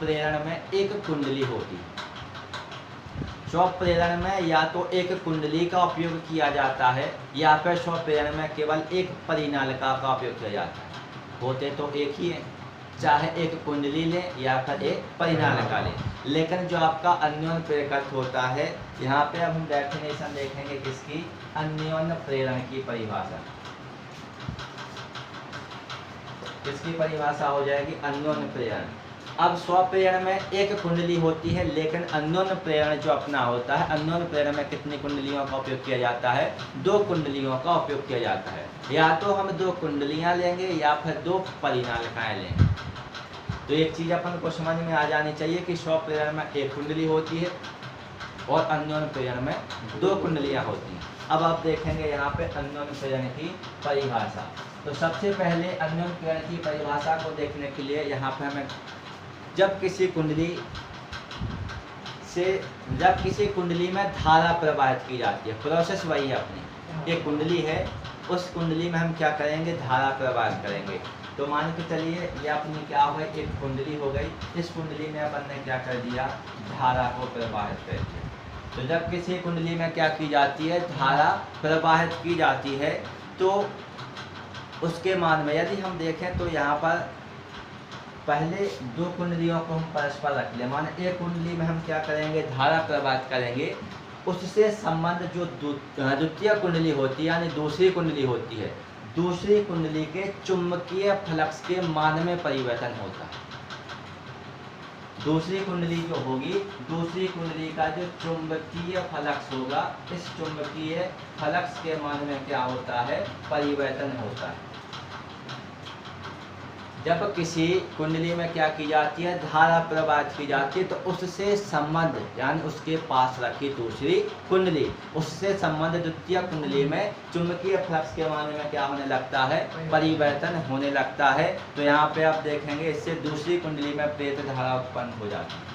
प्रेरण में एक कुंडली होती है। स्वप्रेरण में या तो एक कुंडली का उपयोग किया जाता है या फिर स्वप्रेरण में केवल एक परिनालिका का उपयोग किया जाता है। होते तो एक ही है, चाहे एक कुंडली लें या फिर एक परिनालिका लें, लेकिन जो आपका अन्योन्य प्रेरक होता है, यहाँ पे अब हम डेफिनेशन देखेंगे किसकी, अन्योन्य प्रेरण की परिभाषा। किसकी परिभाषा हो जाएगी, अन्योन्य प्रेरण। अब स्वप्रेरण में एक कुंडली होती है, लेकिन अन्योन्य प्रेरण जो अपना होता है, अन्योन्य प्रेरण में कितनी कुंडलियों का उपयोग किया जाता है, 2 कुंडलियों का उपयोग किया जाता है। या तो हम 2 कुंडलियां लेंगे या फिर 2 परिनालिकाएं लेंगे। तो एक चीज अपन को समझ में आ जानी चाहिए कि स्वप्रेरण में एक कुंडली होती है और अन्योन्य प्रेरण में 2 कुंडलियां होती हैं। अब आप देखेंगे यहाँ पे अन्योन्य प्रेरण की परिभाषा। तो सबसे पहले अन्योन्य प्रेरण की परिभाषा को देखने के लिए यहाँ पे हमें जब किसी कुंडली में धारा प्रवाहित की जाती है, प्रोसेस वही है अपनी, एक कुंडली है, उस कुंडली में हम क्या करेंगे, धारा प्रवाहित करेंगे। तो मान के चलिए ये अपनी क्या हो गई, एक कुंडली हो गई, इस कुंडली में अपन ने क्या कर दिया, धारा को प्रवाहित कर दिया। तो जब किसी कुंडली में क्या की जाती है, धारा प्रवाहित की जाती है, तो उसके मान में यदि हम देखें तो यहाँ पर पहले 2 कुंडलियों को हम परस्पर रख लें। माने एक कुंडली में हम क्या करेंगे, धारा प्रवाहित करेंगे, उससे संबंध जो द्वितीय कुंडली होती है यानी दूसरी कुंडली होती है, दूसरी कुंडली के चुंबकीय फ्लक्स के मान में परिवर्तन होता है। दूसरी कुंडली जो होगी, दूसरी कुंडली का जो चुंबकीय फ्लक्स होगा, इस चुंबकीय फ्लक्स के मान में क्या होता है, परिवर्तन होता है। जब किसी कुंडली में क्या की जाती है, धारा प्रवाहित की जाती है, तो उससे संबंध यानी उसके पास रखी दूसरी कुंडली, उससे संबंध द्वितीय कुंडली में चुंबकीय फ्लक्स के मान में क्या होने लगता है, परिवर्तन होने लगता है। तो यहाँ पे आप देखेंगे इससे दूसरी कुंडली में प्रेरित धारा उत्पन्न हो जाती है।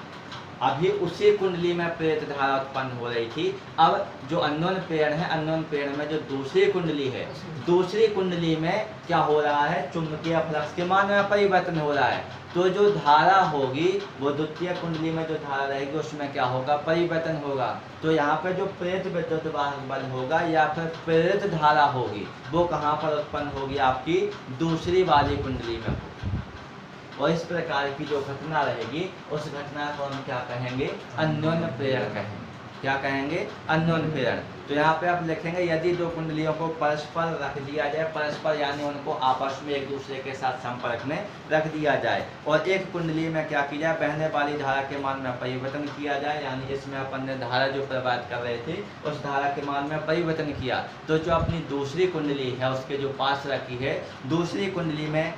अभी उसी कुंडली में प्रेरित धारा उत्पन्न हो रही थी। अब जो अन्योन्य प्रेरण है, अन्योन्य प्रेरण में जो दूसरी कुंडली है, दूसरी कुंडली में क्या हो रहा है, चुंबकीय फ्लक्स के मान में परिवर्तन हो रहा है। तो जो धारा होगी वो द्वितीय कुंडली में जो धारा रहेगी उसमें क्या होगा, परिवर्तन होगा। तो यहाँ पे जो प्रेरित विद्युत वाहक बल होगा या फिर प्रेरित धारा होगी, वो कहाँ पर उत्पन्न होगी, आपकी दूसरी वाली कुंडली में होगी। और इस प्रकार की जो घटना रहेगी, उस घटना को हम क्या कहेंगे, अन्योन्य प्रेरण कहेंगे। क्या कहेंगे, अन्योन्य प्रेरण। तो यहाँ पे आप लिखेंगे यदि 2 कुंडलियों को परस्पर रख दिया जाए, परस्पर यानी उनको आपस में एक दूसरे के साथ संपर्क में रख दिया जाए, और एक कुंडली में क्या की जाए, बहने वाली धारा के मान में परिवर्तन किया जाए, यानी इसमें अपन ने धारा जो प्रवाहित कर रहे थे उस धारा के मान में परिवर्तन किया, तो जो अपनी दूसरी कुंडली है उसके जो पास रखी है, दूसरी कुंडली में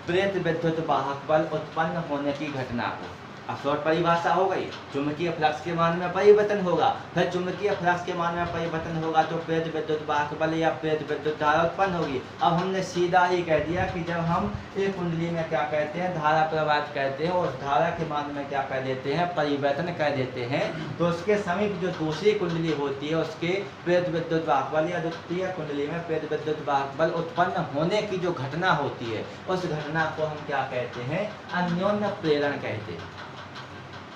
प्रेरित विद्युत वाहक बल उत्पन्न होने की घटना को, अब शॉर्ट परिभाषा हो गई, चुंबकीय फ्लक्स के मान में परिवर्तन होगा, फिर चुंबकीय फ्लक्स के मान में परिवर्तन होगा तो प्रेरित विद्युत वाहक बल या प्रेरित विद्युत धारा उत्पन्न होगी। अब हमने सीधा ही कह दिया कि जब हम एक कुंडली में क्या कहते हैं, धारा प्रवाहित कहते हैं, और उस धारा के मान में क्या कर देते हैं, परिवर्तन कर देते हैं, तो उसके समीप जो दूसरी कुंडली होती है उसके प्रेरित विद्युत वाहक बल या द्वितीय कुंडली में प्रेरित विद्युत वाहक बल उत्पन्न होने की जो घटना होती है, उस घटना को हम क्या कहते हैं, अन्योन्य प्रेरण कहते हैं।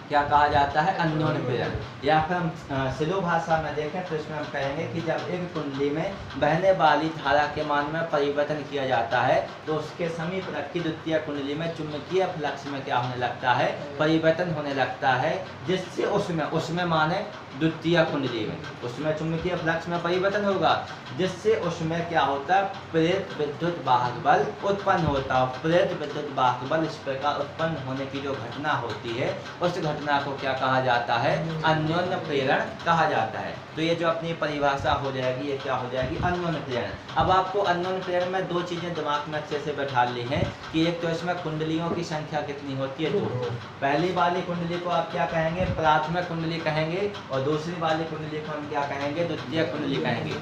क्या कहा जाता है, अन्योन्य प्रेरण। या फिर हम सिलो भाषा में देखें तो इसमें हम कहेंगे कि जब एक कुंडली में बहने वाली धारा के मान में परिवर्तन किया जाता है, तो उसके समीप रखी द्वितीय कुंडली में चुंबकीय फ्लक्स में क्या होने लगता है, परिवर्तन होने लगता है, जिससे उसमें माने द्वितीय कुंडली में उसमें चुंबकीय फ्लक्स में परिवर्तन होगा, जिससे उसमें क्या होता है, प्रेरित विद्युत वाहक बल उत्पन्न होता है। प्रेरित विद्युत वाहक बल इस प्रकार उत्पन्न होने की जो घटना होती है, उस घटना को क्या कहा जाता है, अन्योन्य प्रेरण कहा जाता है। तो ये जो अपनी परिभाषा हो जाएगी, ये क्या हो जाएगी, अन्योन्य प्रेरण। अब आपको अन्योन्य प्रेरण में 2 चीजें दिमाग में अच्छे से बैठा ली हैं कि एक तो इसमें कुंडलियों की संख्या कितनी होती है, 2। पहली वाली कुंडली को आप क्या कहेंगे, प्राथमिक कुंडली कहेंगे, और दूसरी वाली कुंडली को हम क्या कहेंगे, द्वितीय कुंडली कहेंगे।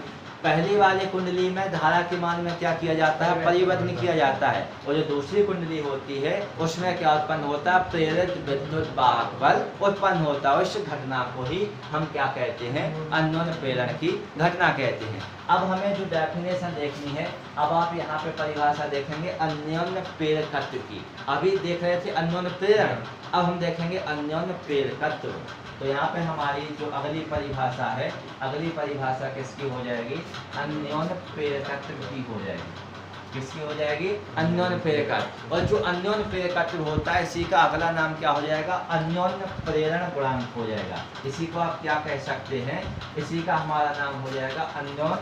पहली वाली कुंडली में धारा के मान में क्या किया जाता है, परिवर्तन किया जाता है, और जो दूसरी कुंडली होती है उसमें क्या उत्पन्न होता है, प्रेरित विद्युत वाहक बल उत्पन्न होता है। उस घटना को ही हम क्या कहते हैं, अन्योन्य प्रेरण की घटना कहते हैं। अब हमें जो डेफिनेशन देखनी है, अब आप यहाँ पे परिभाषा देखेंगे अन्योन्य प्रेरकत्व की। अभी देख रहे थे अन्योन्य प्रेरण, अब हम देखेंगे अन्योन्य प्रेरकत्व। तो यहाँ पे हमारी जो अगली परिभाषा है, अगली परिभाषा किसकी हो जाएगी, अन्योन्य प्रेरकत्व की हो जाएगी। किसकी हो जाएगी, अन्योन्य प्रेरकत्व। और जो अन्योन्य प्रेरकत्व होता है इसी का अगला नाम क्या हो जाएगा, अन्योन्य प्रेरण गुणांक हो जाएगा। इसी को आप क्या कह सकते हैं, इसी का हमारा नाम हो जाएगा अन्योन्य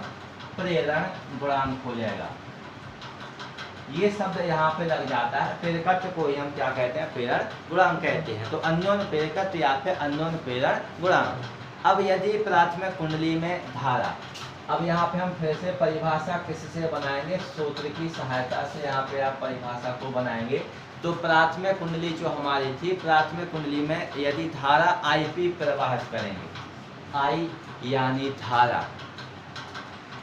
प्रेरण गुणांक हो जाएगा। ये शब्द यहाँ पे लग जाता है, प्रेरकत्व को ही हम क्या कहते हैं, प्रेरण गुणांक कहते हैं। तो अन्योन्य प्रेरकत्व या फिर अन्योन्य प्रेरण गुणांक। अब यदि प्राथमिक कुंडली में धारा, अब यहाँ पे हम फिर से परिभाषा किससे बनाएंगे, सूत्र की सहायता से यहाँ पे आप परिभाषा को बनाएंगे। तो प्राथमिक कुंडली जो हमारी थी, प्राथमिक कुंडली में यदि धारा आईपी प्रवाहित करेंगे, आई यानी धारा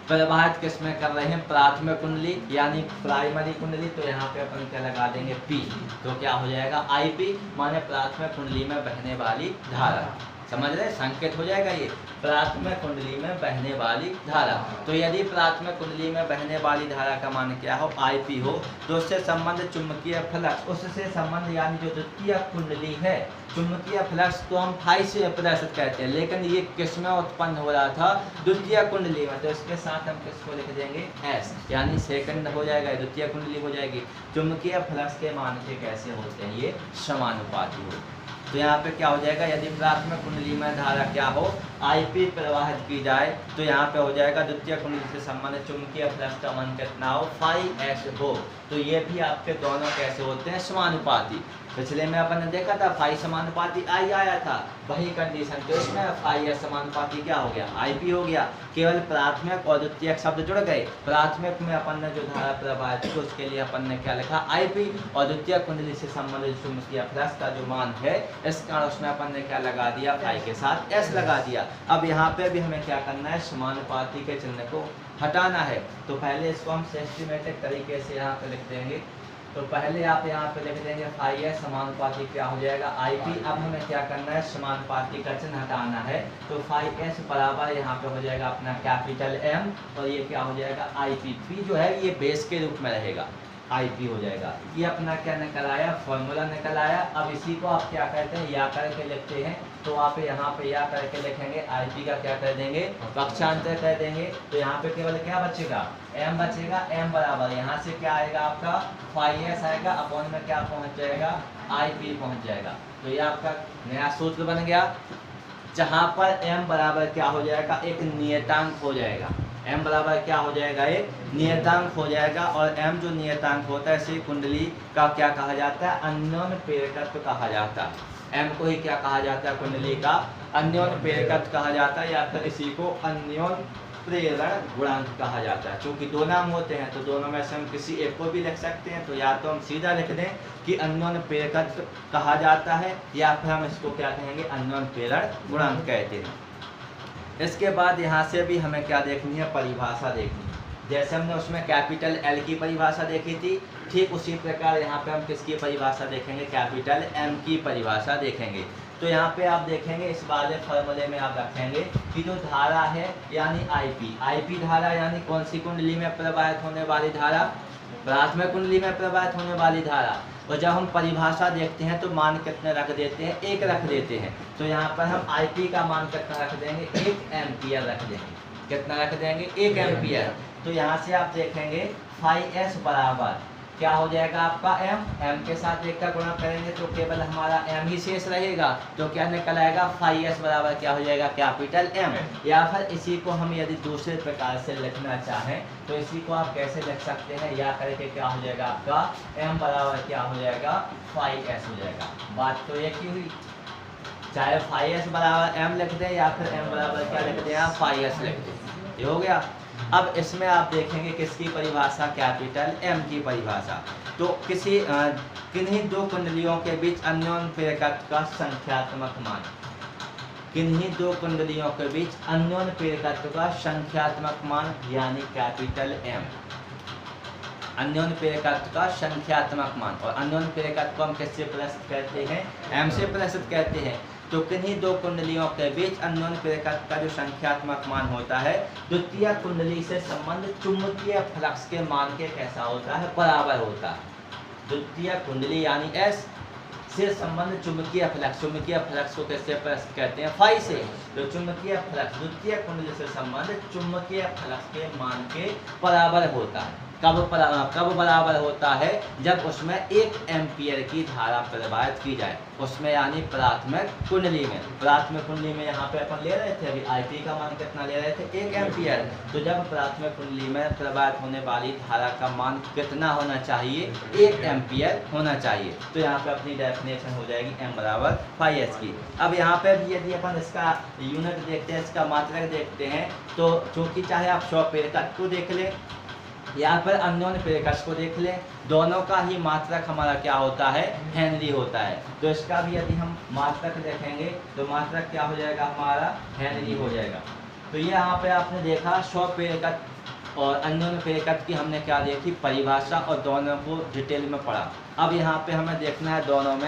प्रवाहित किसमें कर रहे हैं, प्राथमिक कुंडली यानी प्राइमरी कुंडली, तो यहाँ पे अपन क्या लगा देंगे, पी। तो क्या हो जाएगा, आईपी माने प्राथमिक कुंडली में बहने वाली धारा। समझ रहे, संकेत हो जाएगा ये, प्राथमिक कुंडली में बहने वाली धारा। तो यदि प्राथमिक कुंडली में बहने वाली धारा का मान क्या हो, आईपी हो, तो उससे संबंध चुंबकीय फ्लक्स, उससे संबंध यानी जो द्वितीय कुंडली है, चुंबकीय फ्लक्स तो हम फाई से प्रदर्शित कहते हैं, लेकिन ये किसमें उत्पन्न हो रहा था, द्वितीय कुंडली में। तो इसके साथ हम किसको लिख देंगे, एस, यानी सेकंड हो जाएगा, द्वितीय कुंडली हो जाएगी। चुंबकीय फ्लक्स के मान से कैसे होते हैं, ये समानुपाती हो। तो यहाँ पे क्या हो जाएगा, यदि प्राथमिक कुंडली में धारा क्या हो, आईपी प्रवाहित की जाए, तो यहाँ पे हो जाएगा द्वितीय कुंडली से संबंधित चुंबकीय फ्लक्स का मान कितना हो, फाई एस हो। तो ये भी आपके दोनों कैसे होते हैं, समानुपाती। पिछले में अपन ने देखा था फाई समानुपाती आई आया था, वही कंडीशन, तो इसमें फाई एस समानुपाती क्या हो गया, आईपी हो गया। केवल प्राथमिक और द्वितीय शब्द जुड़ गए। प्राथमिक में अपन ने जो धारा प्रवाहित थी उसके लिए अपन ने क्या लिखा, आईपी, और द्वितीय कुंडली से संबंधित चुंबकीय फ्लक्स का जो मान है, इस कारण उसमें अपन ने क्या लगा दिया, फाई के साथ एस लगा दिया। अब यहाँ पे भी हमें क्या करना है, समानुपाती के चिन्ह को हटाना है। तो पहले इसको हम सिस्टमेटिक तरीके से यहाँ पे लिख देंगे। तो पहले आप यहाँ पे लिख देंगे फाई एस समानुपाती क्या हो जाएगा, आईपी। अब हमें क्या करना है, समानुपाती का चिन्ह हटाना है। तो फाई एस बराबर यहाँ पे हो जाएगा अपना कैपिटल एम, और ये क्या हो जाएगा, आईपी। पी जो है ये बेस के रूप में रहेगा, आईपी हो जाएगा। ये अपना क्या निकल आया, फॉर्मूला निकल आया। अब इसी को आप क्या कहते हैं, या करके लिखते हैं। तो आप यहाँ पे या करके लिखेंगे, आईपी का क्या कर देंगे, पक्षांतर कर देंगे। तो यहाँ पे केवल क्या बचेगा, एम बचेगा। एम बराबर यहाँ से क्या आएगा आपका, फाई एस आएगा, अपॉन में क्या पहुँच जाएगा, आईपी पहुँच जाएगा। तो ये आपका नया सूत्र बन गया, जहाँ पर एम बराबर क्या हो जाएगा, एक नियतांक हो जाएगा। एम बराबर क्या हो जाएगा, एक नियतांक हो जाएगा। और एम जो नियतांक होता है इसी कुंडली का क्या कहा जाता है, अन्योन्य प्रेरकत्व कहा जाता है। एम को ही क्या कहा जाता है, कुंडली का अन्योन्य प्रेरकत्व कहा जाता है, या फिर इसी को अन्योन्य प्रेरण गुणांक कहा जाता है। क्योंकि दो नाम होते हैं, तो दोनों में से हम किसी एक को भी लिख सकते हैं। तो या तो हम सीधा लिख दें कि अन्योन्य प्रेरकत्व कहा जाता है, या फिर हम इसको क्या कहेंगे, अन्योन्य प्रेरण गुणांक कहते हैं। इसके बाद यहाँ से भी हमें क्या देखनी है, परिभाषा देखनी है। जैसे हमने उसमें कैपिटल एल की परिभाषा देखी थी, ठीक उसी प्रकार यहाँ पे हम किसकी परिभाषा देखेंगे, कैपिटल एम की परिभाषा देखेंगे। तो यहाँ पे आप देखेंगे, इस वाले फॉर्मूले में आप रखेंगे कि जो धारा है यानी आईपी, आईपी धारा यानी कौन सी कुंडली में प्रवाहित होने वाली धारा, प्राथमिक कुंडली में प्रवाहित होने वाली धारा। और जब हम परिभाषा देखते हैं तो मान कितने रख देते हैं, एक रख देते हैं। तो यहाँ पर हम आईपी का मान कितना रख देंगे, 1 एम्पियर रख देंगे। कितना रख देंगे, 1 एम्पियर। तो यहाँ से आप देखेंगे फाई एस बराबर क्या हो जाएगा आपका एम, एम के साथ 1 का गुणा करेंगे तो केवल हमारा एम ही शेष रहेगा। तो क्या निकल आएगा, फाई एस बराबर क्या हो जाएगा, कैपिटल एम। या फिर इसी को हम यदि दूसरे प्रकार से लिखना चाहें तो इसी को आप कैसे लिख सकते हैं, या करके क्या हो जाएगा आपका एम बराबर क्या हो जाएगा, फाई एस हो जाएगा। बात तो एक ही हुई, चाहे फाई एस बराबर एम लिख दें या फिर एम बराबर क्या लिख दें, आप फाई एस लिख दें, ये हो गया। अब इसमें आप देखेंगे किसकी परिभाषा, कैपिटल एम की परिभाषा। तो किसी किन्हीं दो कुंडलियों के बीच अन्योन्य प्रेरकत्व का संख्यात्मक मान, किन्हीं दो कुंडलियों के बीच अन्योन्य प्रेरकत्व का संख्यात्मक मान यानी कैपिटल M। अन्योन्य प्रेरकत्व का संख्यात्मक मान, और अन्योन्य प्रेरकत्व को हम किससे प्रदर्शित करते हैं? M से प्रदर्शित करते हैं। तो किन्हीं दो कुंडलियों के बीच अन्योन्य प्रेरकत्व का जो संख्यात्मक मान होता है, द्वितीय कुंडली से संबंध चुंबकीय फ्लक्स के मान के कैसा होता है? बराबर होता है। द्वितीय कुंडली यानी S से संबंध चुंबकीय फ्लक्स को कैसे प्रदर्शित करते हैं? फाई से। तो चुंबकीय फ्लक्स द्वितीय कुंडली से संबंध चुंबकीय फ्लक्स के मान के बराबर होता है। कब बराबर होता है? जब उसमें 1 एम्पियर की धारा प्रवाहित की जाए, उसमें यानी प्राथमिक कुंडली में। प्राथमिक कुंडली में यहाँ पे अपन ले रहे थे अभी IP का मान कितना ले रहे थे? 1 एम्पियर। तो जब प्राथमिक कुंडली में प्रवाहित होने वाली धारा का मान कितना होना चाहिए? 1 एम्पियर होना चाहिए। तो यहाँ पे अपनी डेफिनेशन हो जाएगी M बराबर फाई S की। अब यहाँ पे भी यदि अपन इसका यूनिट देखते हैं, इसका मात्रक देखते हैं, तो चूँकि चाहे आप 100 प्रेरकत्व को देख लें या फिर अन्योन्य प्रेरकत्व को देख लें, दोनों का ही मात्रक हमारा क्या होता है? हेनरी होता है। तो इसका भी यदि हम मात्रक देखेंगे तो मात्रक क्या हो जाएगा? हमारा हेनरी हो जाएगा। तो ये यहाँ पे आपने देखा 100 प्रेरकत्व और अन्योन्य प्रेरकत्व की हमने क्या देखी? परिभाषा, और दोनों को डिटेल में पढ़ा। अब यहाँ पे हमें देखना है दोनों में